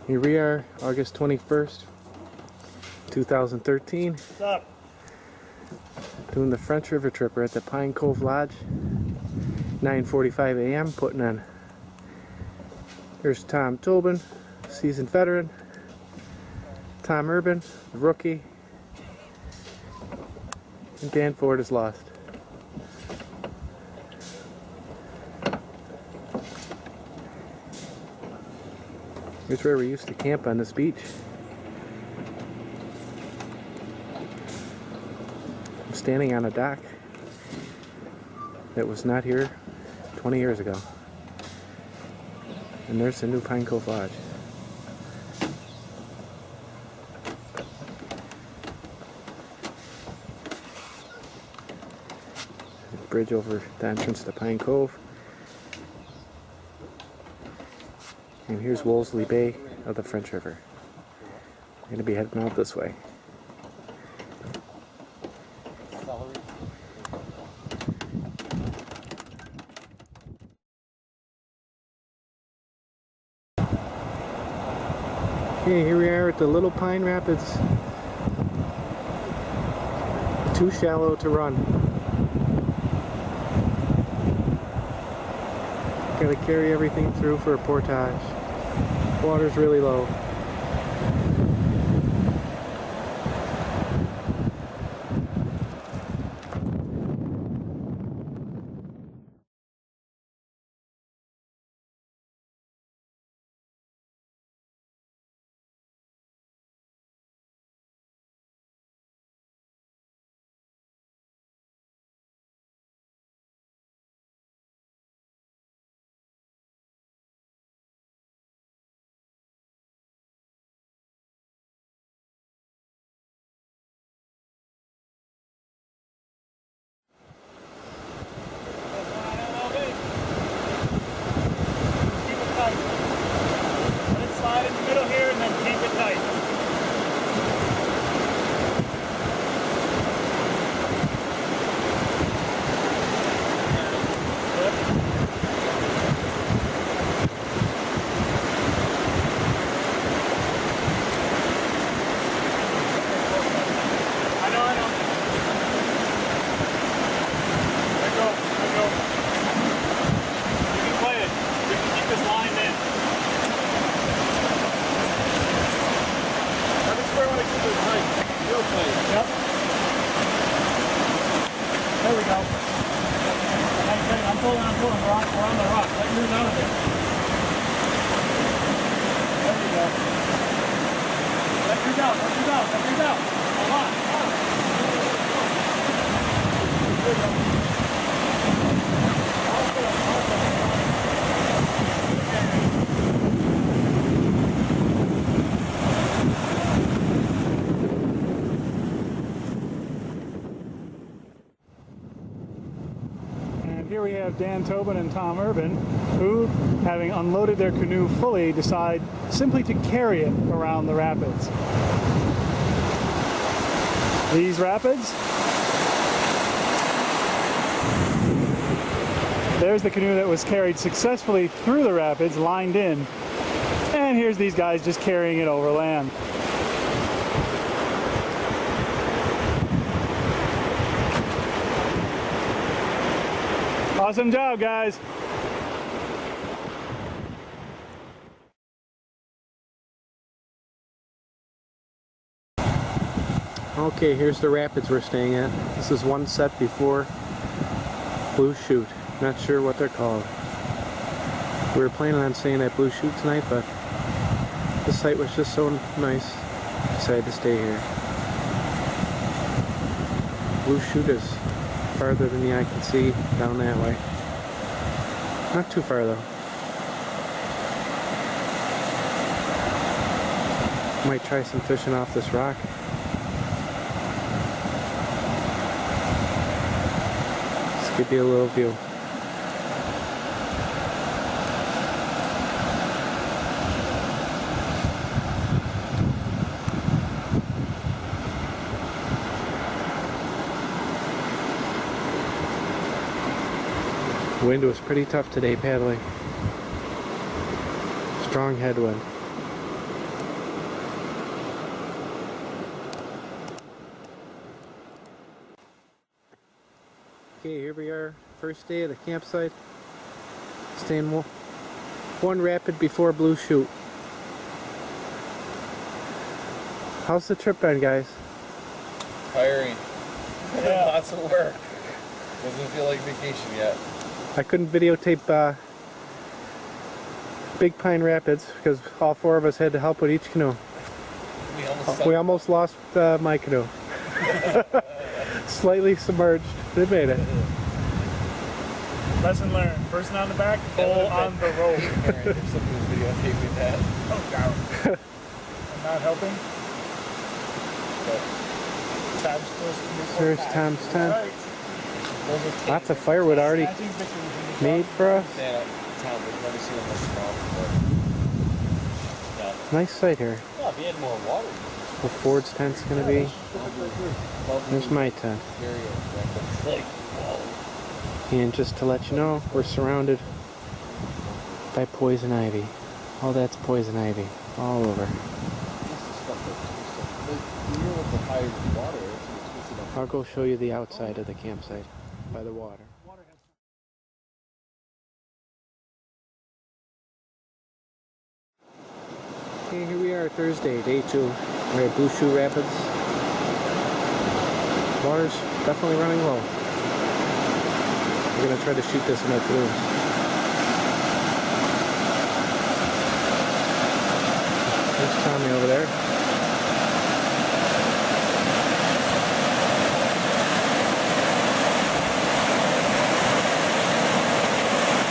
Here we are, August 21st, 2013. What's up? Doing the French River trip. We're at the Pine Cove Lodge. 9:45 a.m. putting on. There's Tom Tobin, seasoned veteran. Tom Urban, the rookie. And Dan Ford is lost. Here's where we used to camp on this beach. I'm standing on a dock that was not here 20 years ago. And there's the new Pine Cove Lodge. Bridge over the entrance to Pine Cove. And here's Wolseley Bay of the French River. I'm going to be heading out this way. Okay, here we are at the Little Pine Rapids. Too shallow to run. Gotta carry everything through for a portage. Water's really low. There we go. I'm pulling. We're on the rock. Let yours out of there. There we go. Let yours out. A lot. There we go. Here we have Dan Tobin and Tom Urban, who, having unloaded their canoe fully, decide simply to carry it around the rapids. These rapids, there's the canoe that was carried successfully through the rapids, lined in, and here's these guys just carrying it over land. Awesome job, guys. Okay, here's the rapids we're staying at. This is one set before Blue Chute. Not sure what they're called. We were planning on staying at Blue Chute tonight, but the site was just so nice. Decided to stay here. Blue Chute is farther than the eye can see down that way. Not too far though. Might try some fishing off this rock. Just give you a little view. Wind was pretty tough today paddling. Strong headwind. Okay, here we are, first day of the campsite. Staying one rapid before Blue Chute. How's the trip been, guys? Tiring. Yeah. Lots of work. Doesn't feel like vacation yet. I couldn't videotape Big Pine Rapids because all four of us had to help with each canoe. We almost lost my canoe. Slightly submerged. They made it. Lesson learned. Person on the back, pull on the rope. If somebody was videotaping that. Oh, God. I'm not helping. There's Tom's tent. Right. Lots of firewood already Snatching pictures in the made for us. Yeah, Tom, we've never seen them this small before. No. Nice site here. Yeah, if you had more water. Where Ford's tent's gonna be. There's my tent. Like, whoa. And just to let you know, we're surrounded by poison ivy. All that's poison ivy all over. I'll go show you the outside of the campsite by the water. Okay, here we are, Thursday, day 2. We're at Blue Chute Rapids. Water's definitely running low. We're gonna try to shoot this in our canoes. There's Tommy over there.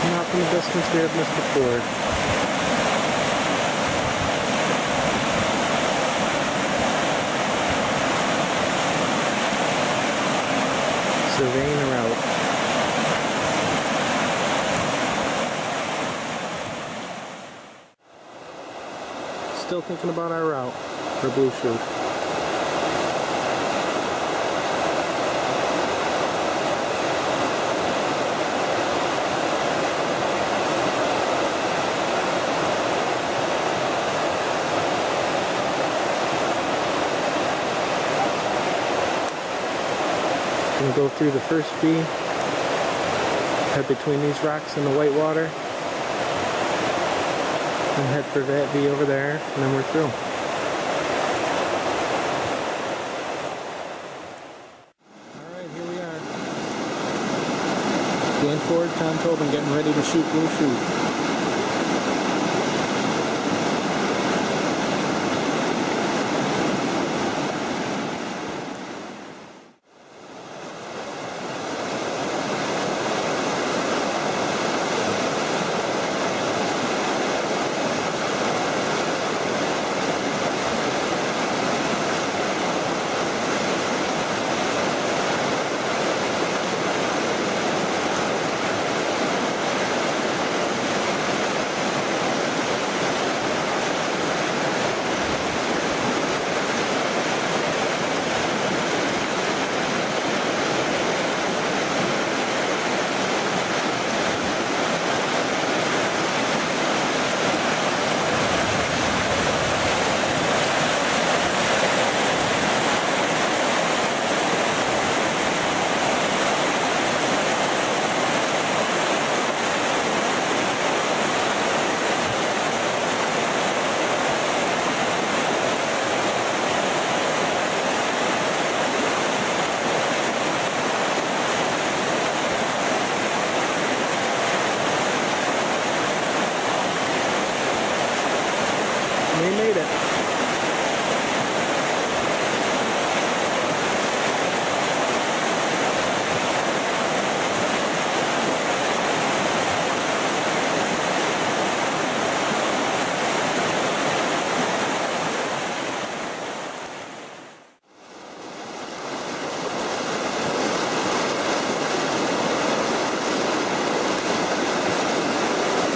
And off in the distance we have Mr. Ford. Surveying the route. Still thinking about our route for Blue Chute. Gonna go through the first V, head between these rocks and the white water, and head for that V over there, and then we're through. Alright, here we are. Dan Ford, Tom Tobin getting ready to shoot Blue Chute. We made it.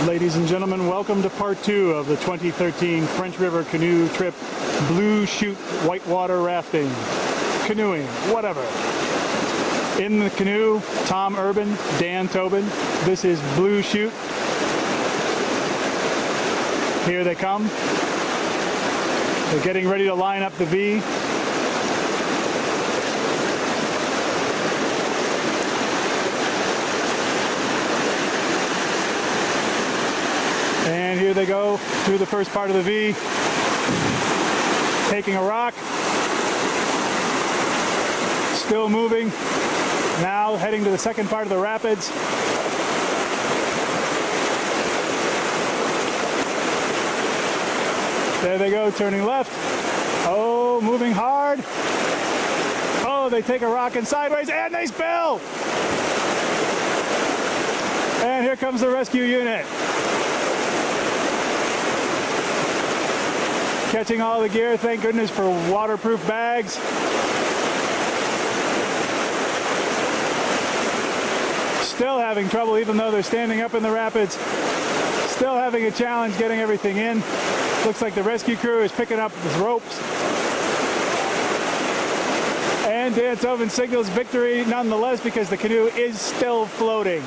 Ladies and gentlemen, welcome to part 2 of the 2013 French River canoe trip, Blue Chute whitewater rafting, canoeing, whatever. In the canoe, Tom Urban, Dan Tobin. This is Blue Chute. Here they come. They're getting ready to line up the V. they go through the first part of the V, taking a rock, still moving, now heading to the second part of the rapids. There they go, turning left. Oh, moving hard. Oh, they take a rock in sideways and they spill! And here comes the rescue unit. Catching all the gear, thank goodness for waterproof bags. Still having trouble, even though they're standing up in the rapids. Still having a challenge getting everything in. Looks like the rescue crew is picking up the ropes. And Dan Tobin signals victory nonetheless because the canoe is still floating.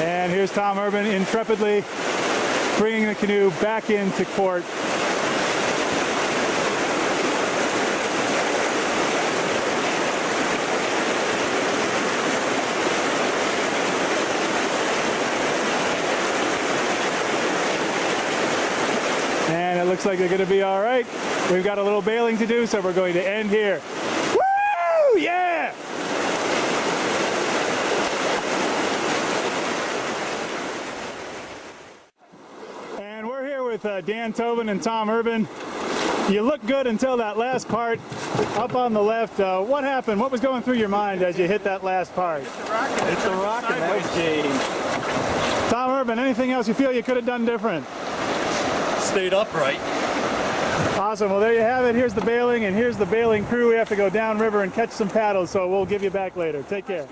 And here's Tom Urban intrepidly bringing the canoe back into port. And it looks like they're going to be all right. We've got a little bailing to do, so we're going to end here. Woo! Yeah! And we're here with Dan Tobin and Tom Urban. You look good until that last part up on the left. What happened? What was going through your mind as you hit that last part? It's a rock and that was James. Tom Urban, anything else you feel you could have done different? Stayed upright. Awesome. Well, there you have it. Here's the bailing, and here's the bailing crew. We have to go downriver and catch some paddles, so we'll give you back later. Take care.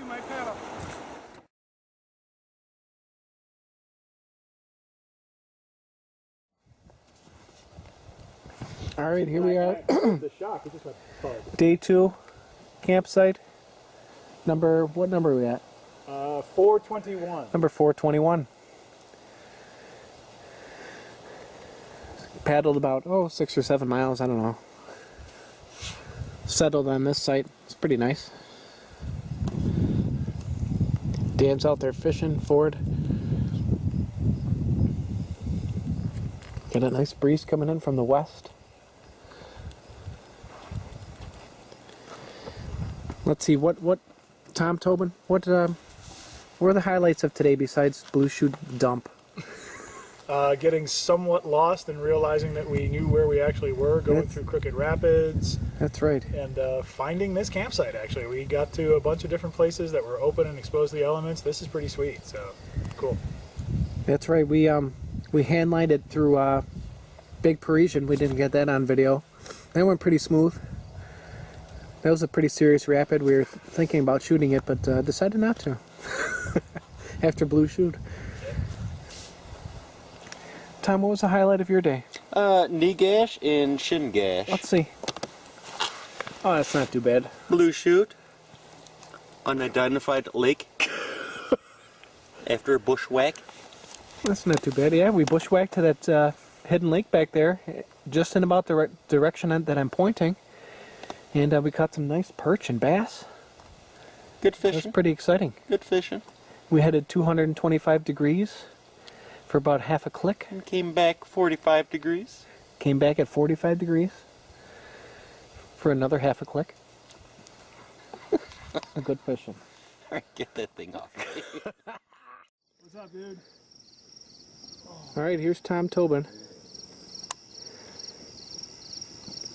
All right, here we are. Day 2, campsite. What number are we at? 421. Number 421. Paddled about 6 or 7 miles, I don't know. Settled on this site. It's pretty nice. Dan's out there fishing forward. Got a nice breeze coming in from the west. Let's see, what Tom Tobin, what were the highlights of today besides Blue Chute dump? Getting somewhat lost and realizing that we knew where we actually were, going through Crooked Rapids. That's right. And finding this campsite, actually. We got to a bunch of different places that were open and exposed to the elements. This is pretty sweet, so cool. That's right. We hand-lined it through Big Parisian. We didn't get that on video. That went pretty smooth. That was a pretty serious rapid. We were thinking about shooting it, but decided not to. After Blue Chute. Tom, what was the highlight of your day? Knee gash and shin gash. Let's see. Oh, that's not too bad. Blue Chute. Unidentified lake. After a bushwhack. That's not too bad. Yeah, we bushwhacked to that hidden lake back there, just in about the direction that I'm pointing. And we caught some nice perch and bass. Good It fishing. was pretty exciting. Good fishing. We headed 225 degrees for about half a click. And came back 45 degrees. Came back at 45 degrees for another half a click. A good fishing. Alright, get that thing off. What's up, dude? All right, here's Tom Tobin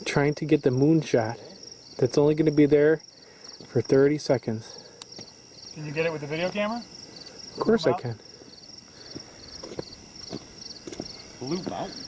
trying to get the moon shot. That's only going to be there for 30 seconds. Can you get it with the video camera? Of course I can. Blue Mountain.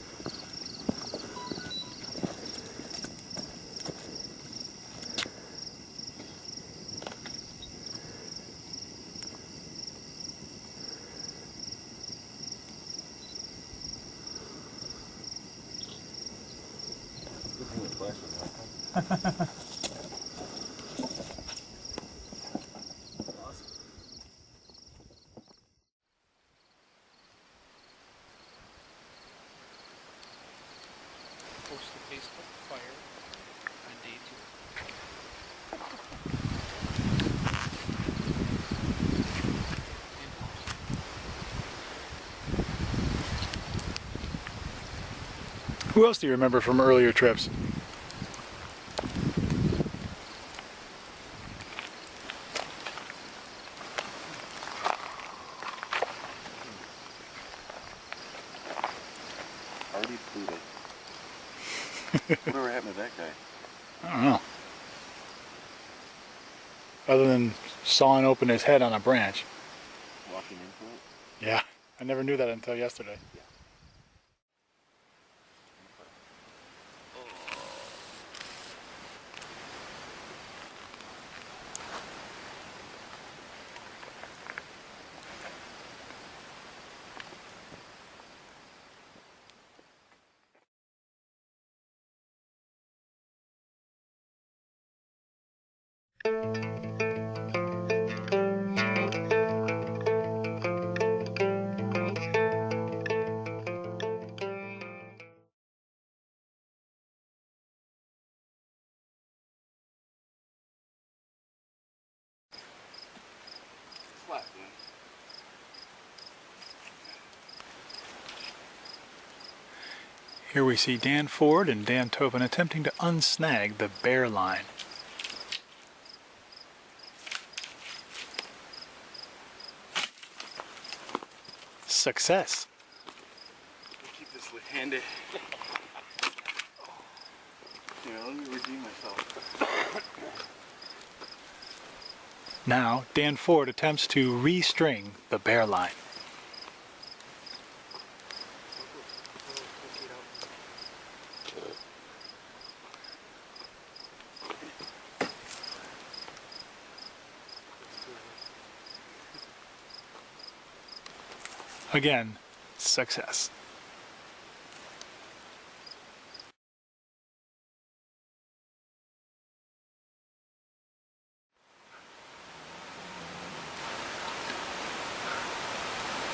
Post to Facebook fire on day 2. Who else do you remember from earlier trips? Already booted. Whatever happened to that guy? I don't know. Other than sawing open his head on a branch. Walking into it? Yeah, I never knew that until yesterday. Flat, dude. Here we see Dan Ford and Dan Tobin attempting to unsnag the bear line. Success. I'll keep this handy. Here, let me redeem myself. Now, Dan Ford attempts to restring the bear line. Again, success.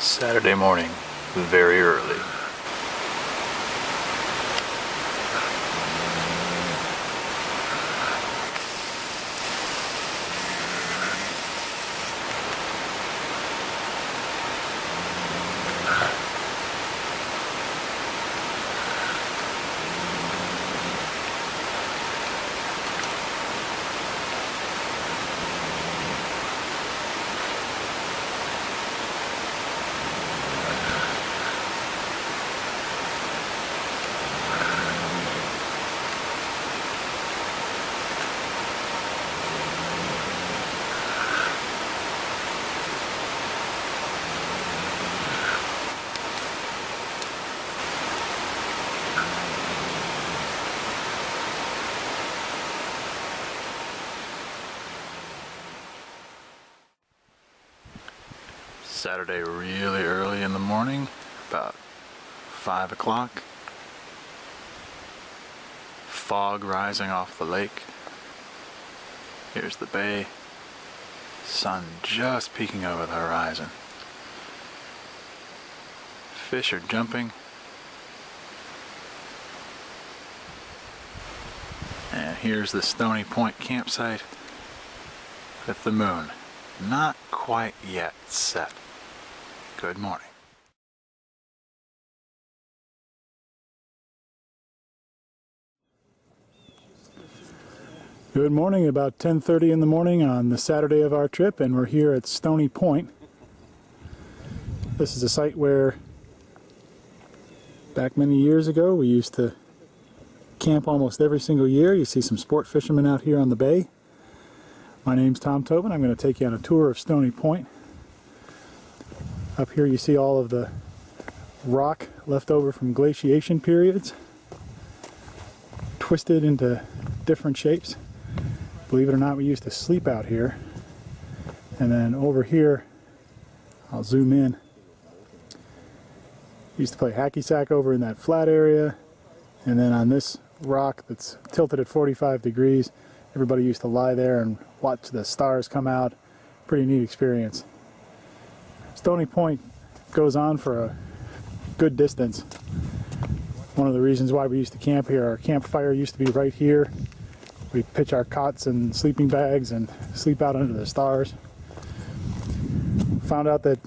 Saturday morning, very early. Saturday really early in the morning, about 5 o'clock. Fog rising off the lake. Here's the bay. Sun just peeking over the horizon. Fish are jumping. And here's the Stony Point campsite with the moon not quite yet set. Good morning. Good morning, about 10:30 in the morning on the Saturday of our trip, and we're here at Stony Point. This is a site where back many years ago we used to camp almost every single year. You see some sport fishermen out here on the bay. My name's Tom Tobin. I'm going to take you on a tour of Stony Point. Up here you see all of the rock left over from glaciation periods, twisted into different shapes. Believe it or not, we used to sleep out here. And then over here, I'll zoom in. Used to play hacky sack over in that flat area. And then on this rock that's tilted at 45 degrees, everybody used to lie there and watch the stars come out. Pretty neat experience. Stony Point goes on for a good distance. One of the reasons why we used to camp here, our campfire used to be right here. We'd pitch our cots and sleeping bags and sleep out under the stars. Found out that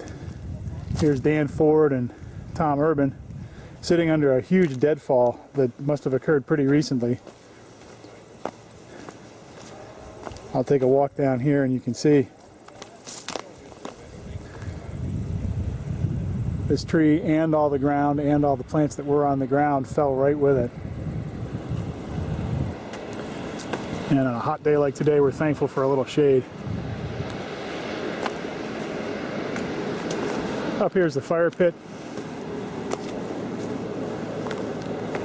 here's Dan Ford and Tom Urban sitting under a huge deadfall that must have occurred pretty recently. I'll take a walk down here and you can see this tree and all the ground and all the plants that were on the ground fell right with it. And on a hot day like today, we're thankful for a little shade. Up here's the fire pit.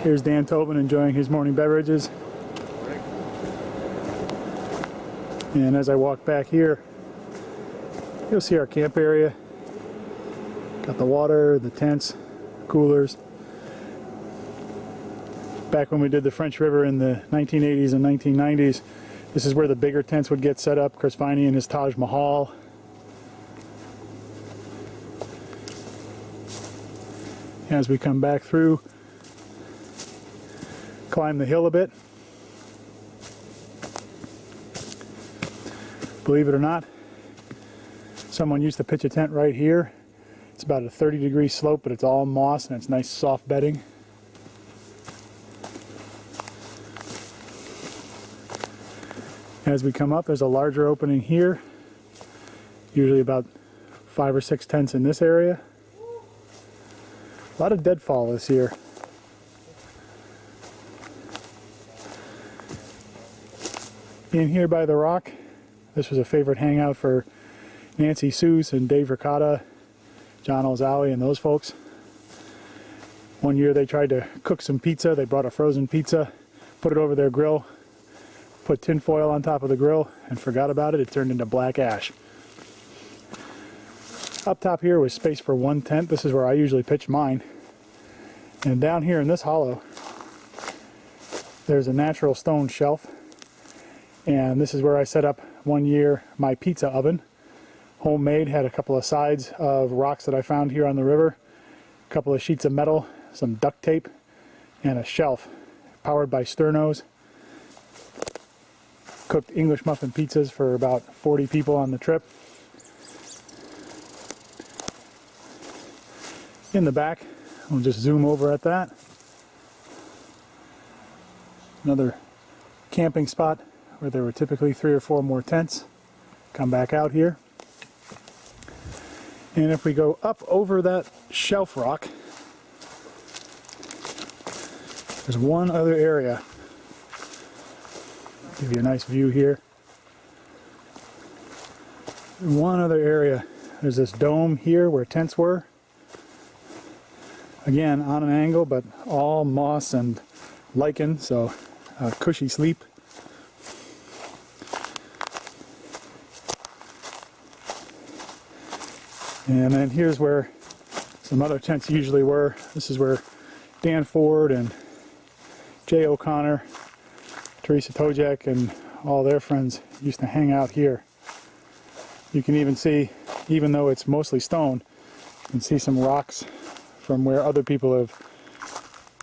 Here's Dan Tobin enjoying his morning beverages. And as I walk back here, you'll see our camp area. Got the water, the tents, coolers. Back when we did the French River in the 1980s and 1990s, this is where the bigger tents would get set up. Chris Viney and his Taj Mahal. As we come back through, climb the hill a bit. Believe it or not, someone used to pitch a tent right here. It's about a 30-degree slope, but it's all moss and it's nice soft bedding. As we come up, there's a larger opening here, usually about 5 or 6 tents in this area. A lot of deadfall this year. In here by the rock, this was a favorite hangout for Nancy Seuss and Dave Ricotta, John Ozali and those folks. One year they tried to cook some pizza. They brought a frozen pizza, put it over their grill, put tin foil on top of the grill and forgot about it. It turned into black ash. Up top here was space for one tent. This is where I usually pitch mine. And down here in this hollow, there's a natural stone shelf. And this is where I set up one year my pizza oven. Homemade, had a couple of sides of rocks that I found here on the river, a couple of sheets of metal, some duct tape, and a shelf powered by sternos. Cooked English muffin pizzas for about 40 people on the trip. In the back, we'll just zoom over at that. Another camping spot where there were typically 3 or 4 more tents. Come back out here. And if we go up over that shelf rock, there's one other area. Give you a nice view here. One other area. There's this dome here where tents were. Again, on an angle, but all moss and lichen, so cushy sleep. And then here's where some other tents usually were. This is where Dan Ford and Jay O'Connor, Teresa Tojek, and all their friends used to hang out here. You can even see, even though it's mostly stone, you can see some rocks from where other people have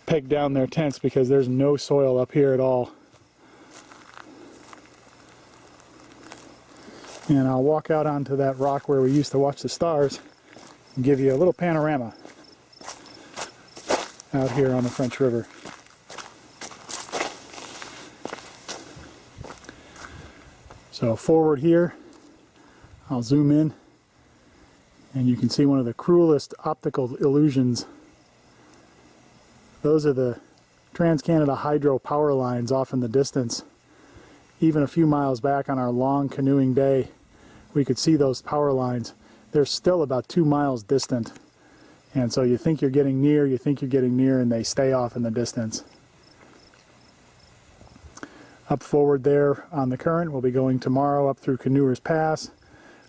pegged down their tents because there's no soil up here at all. And I'll walk out onto that rock where we used to watch the stars and give you a little panorama out here on the French River. So forward here, I'll zoom in and you can see one of the cruelest optical illusions. Those are the Trans-Canada Hydro power lines off in the distance. Even a few miles back on our long canoeing day, we could see those power lines. They're still about 2 miles distant. And so you think you're getting near, and they stay off in the distance. Up forward there on the current, we'll be going tomorrow up through Canoers Pass.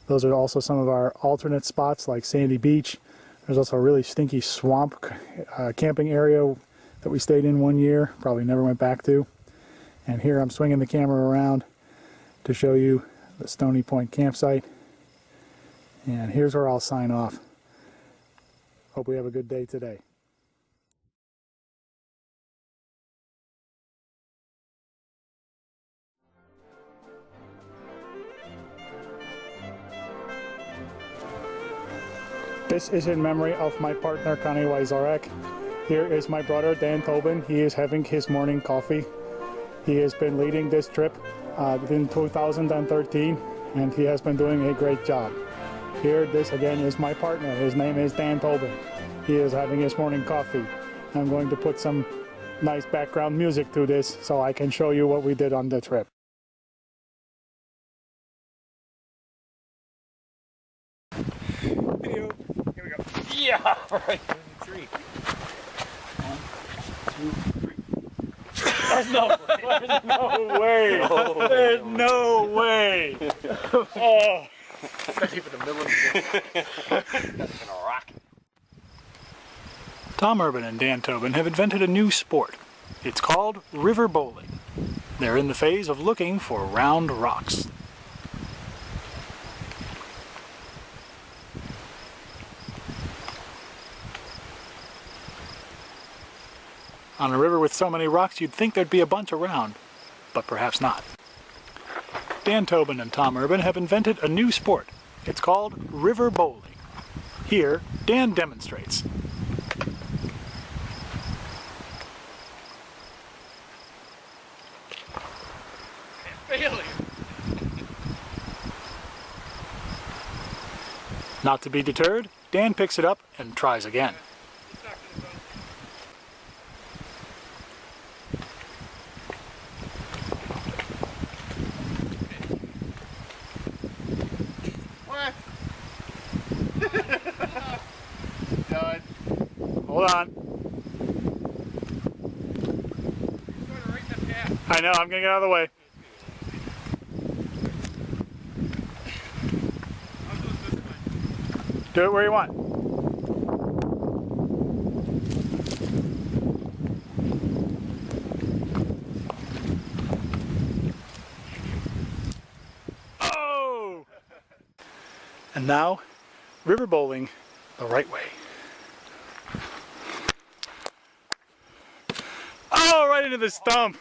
Those are also some of our alternate spots like Sandy Beach. There's also a really stinky swamp camping area that we stayed in one year, probably never went back to. And here I'm swinging the camera around to show you the Stoney Point campsite. And here's where I'll sign off. Hope we have a good day today. This is in memory of my partner Connie Wajzarek. Here is my brother Dan Tobin. He is having his morning coffee. He has been leading this trip in 2013, and he has been doing a great job. Here, this again is my partner. His name is Dan Tobin. He is having his morning coffee. I'm going to put some nice background music to this so I can show you what we did on the trip. Video. Here we go. Yeah, right in the tree. 1, 2, 3. There's no way. There's no way. Oh. Not even the middle of the That's gonna rock. Tom Urban and Dan Tobin have invented a new sport. It's called river bowling. They're in the phase of looking for round rocks. On a river with so many rocks, you'd think there'd be a bunch around, but perhaps not. Dan Tobin and Tom Urban have invented a new sport. It's called river bowling. Here, Dan demonstrates. Failing. Not to be deterred, Dan picks it up and tries again. What? Done. Hold on. Right in the path. I know, I'm gonna get out of the way. I'll do it this way. Do it where you want. Oh! And now, river bowling the right way. Oh, right into the stump!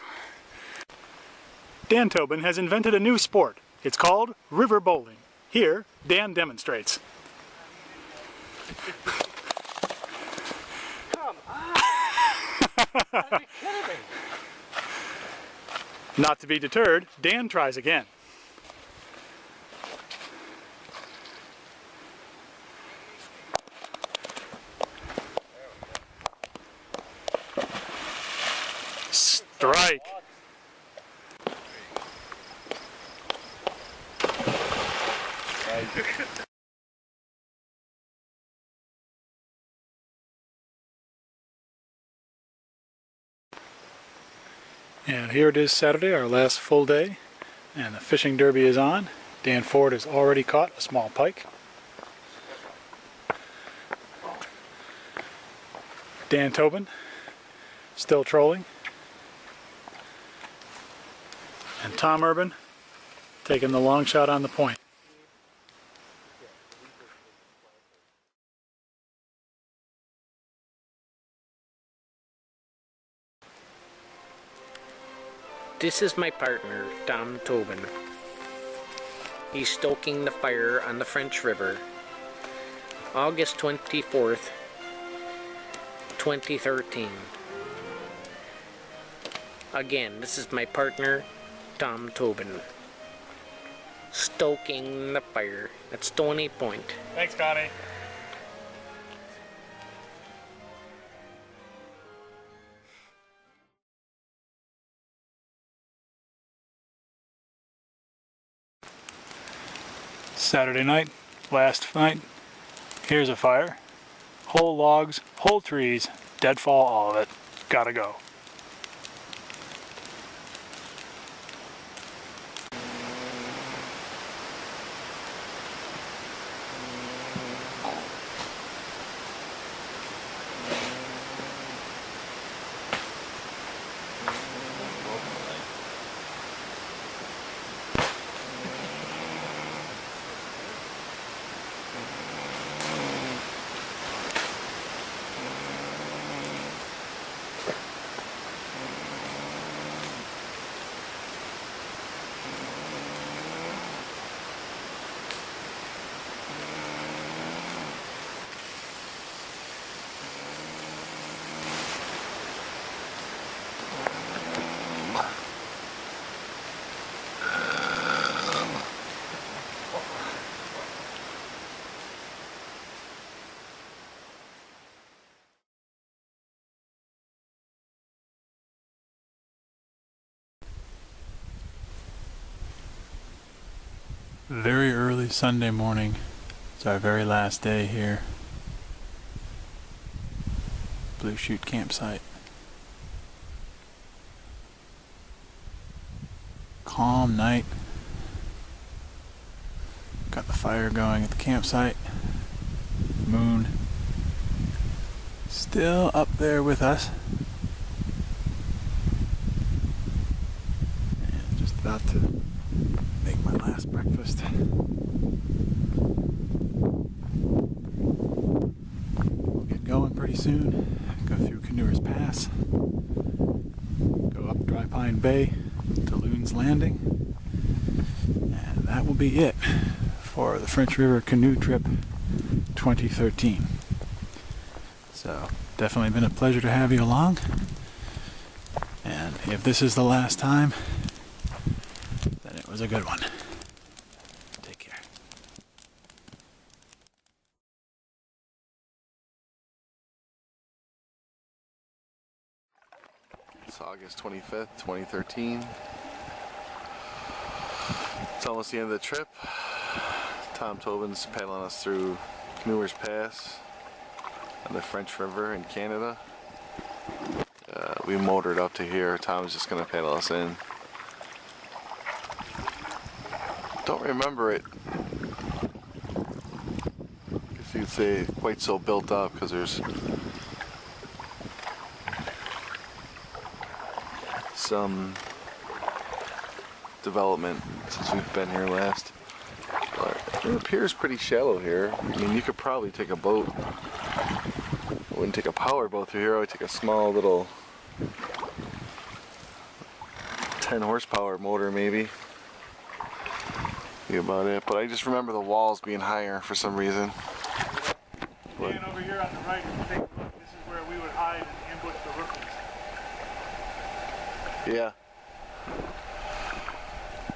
Dan Tobin has invented a new sport. It's called river bowling. Here, Dan demonstrates. Come on. Are you kidding me? Not to be deterred, Dan tries again. Strike. And here it is Saturday, our last full day, and the fishing derby is on. Dan Ford has already caught a small pike. Dan Tobin still trolling. And Tom Urban taking the long shot on the point. This is my partner, Tom Tobin. He's stoking the fire on the French River, August 24th, 2013. Again, this is my partner, Tom Tobin, stoking the fire at Stoney Point. Thanks, Connie. Saturday night, last night. Here's a fire. Whole logs, whole trees, deadfall, all of it. Gotta go. Very early Sunday morning. It's our very last day here. Blue Chute campsite. Calm night. Got the fire going at the campsite. Moon still up there with us. And just about to make my last breakfast. We'll get going pretty soon. Go through Canoers Pass. Go up Dry Pine Bay to Loon's Landing. And that will be it for the French River Canoe Trip 2013. So, definitely been a pleasure to have you along. And if this is the last time, then it was a good one. Take care. It's August 25th, 2013. It's almost the end of the trip. Tom Tobin's paddling us through Canoers Pass on the French River in Canada. We motored up to here. Tom's just going to paddle us in. Don't remember it, I guess you'd say, quite so built up, because there's some development since we've been here last. But it appears pretty shallow here. I mean, you could probably take a boat. I wouldn't take a power boat through here. I would take a small little 10 horsepower motor maybe. Think about it. But I just remember the walls being higher for some reason. Dan, over here on the right, if you take a look, this is where we would hide and ambush the rookies. Yeah.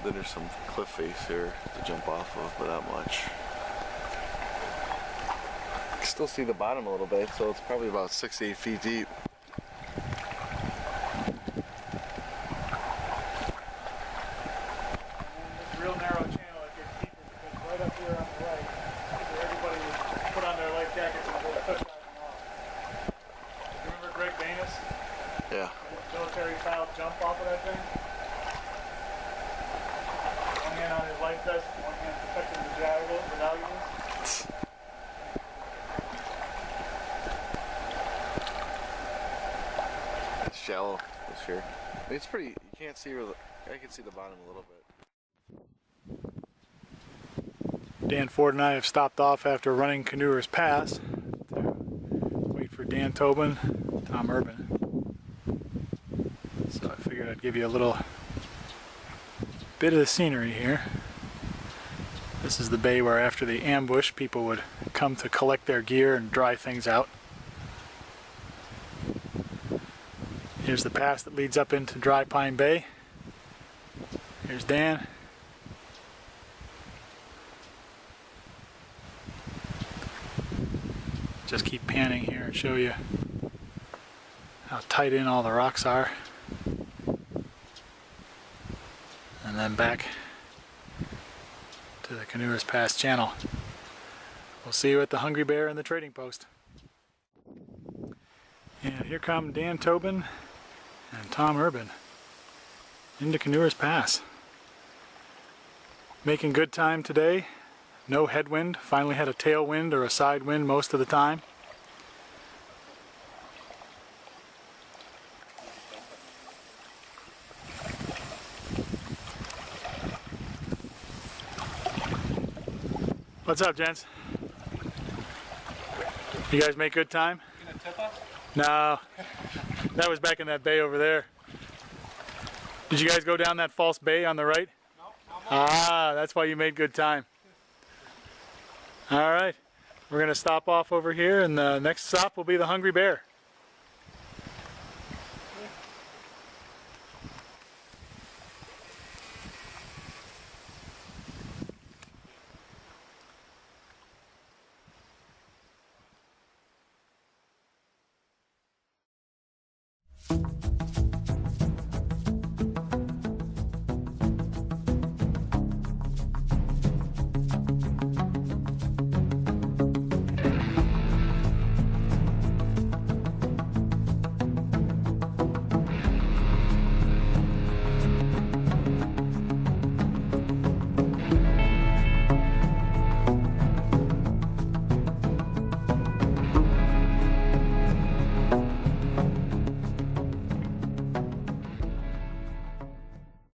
Then there's some cliff face here to jump off of, but not much. You can still see the bottom a little bit, so it's probably about 6 to 8 feet deep. It's a real narrow channel, it gets deeper because right up here on the right is where everybody would put on their life jackets and go cliff diving off. Remember Greg Banis? Yeah. Military style jump off of that thing? One hand on his life vest, one hand protecting the valuables. It's shallow this year. I mean, it's pretty, you can't see where I can see the bottom a little bit. Dan Ford and I have stopped off after running Canoers Pass to wait for Dan Tobin, Tom Urban. So I figured I'd give you a little bit of the scenery here. This is the bay where after the ambush people would come to collect their gear and dry things out. Here's the pass that leads up into Dry Pine Bay. Here's Dan. Just keep panning here and show you how tight in all the rocks are. And then back to the Canoers Pass channel. We'll see you at the Hungry Bear and the trading post. And here come Dan Tobin and Tom Urban into Canoers Pass. Making good time today. No headwind. Finally had a tailwind or a side wind most of the time. What's up, gents? You guys make good time? You gonna tip us? No, that was back in that bay over there. Did you guys go down that false bay on the right? No. Ah, that's why you made good time. All right, we're gonna stop off over here, and the next stop will be the Hungry Bear.